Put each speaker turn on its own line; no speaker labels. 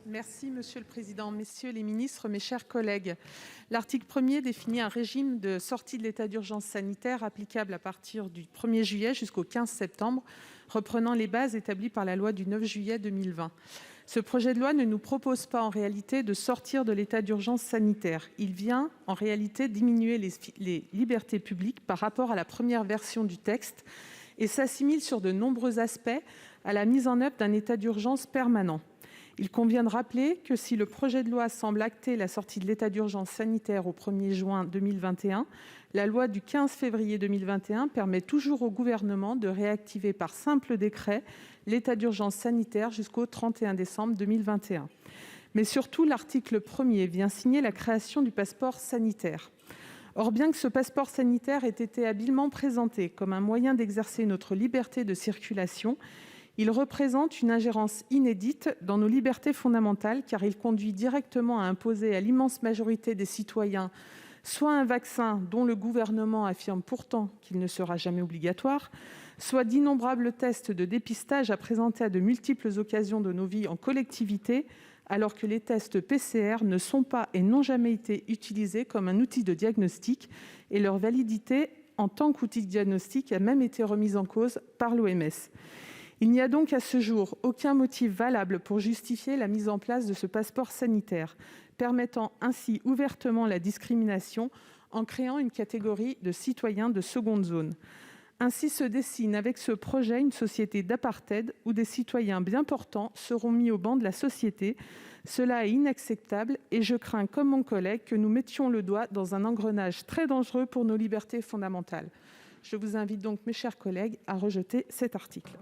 Merci Monsieur le Président, messieurs les ministres, mes chers collègues. L'article 1er définit un régime de sortie de l'état d'urgence sanitaire applicable à partir du 1er juillet jusqu'au 15 septembre, reprenant les bases établies par la loi du 9 juillet 2020. Ce projet de loi ne nous propose pas en réalité de sortir de l'état d'urgence sanitaire. Il vient en réalité diminuer les libertés publiques par rapport à la première version du texte et s'assimile sur de nombreux aspects à la mise en œuvre d'un état d'urgence permanent. Il convient de rappeler que si le projet de loi semble acter la sortie de l'état d'urgence sanitaire au 1er juin 2021, la loi du 15 février 2021 permet toujours au Gouvernement de réactiver par simple décret l'état d'urgence sanitaire jusqu'au 31 décembre 2021. Mais surtout, l'article 1er vient signer la création du passeport sanitaire. Or, bien que ce passeport sanitaire ait été habilement présenté comme un moyen d'exercer notre liberté de circulation, il représente une ingérence inédite dans nos libertés fondamentales, car il conduit directement à imposer à l'immense majorité des citoyens soit un vaccin dont le Gouvernement affirme pourtant qu'il ne sera jamais obligatoire, soit d'innombrables tests de dépistage à présenter à de multiples occasions de nos vies en collectivité, alors que les tests PCR ne sont pas et n'ont jamais été utilisés comme un outil de diagnostic, et leur validité en tant qu'outil de diagnostic a même été remise en cause par l'OMS. Il n'y a donc à ce jour aucun motif valable pour justifier la mise en place de ce passeport sanitaire, permettant ainsi ouvertement la discrimination en créant une catégorie de citoyens de seconde zone. Ainsi se dessine avec ce projet une société d'apartheid où des citoyens bien portants seront mis au banc de la société. Cela est inacceptable et je crains, comme mon collègue, que nous mettions le doigt dans un engrenage très dangereux pour nos libertés fondamentales. Je vous invite donc, mes chers collègues, à rejeter cet article.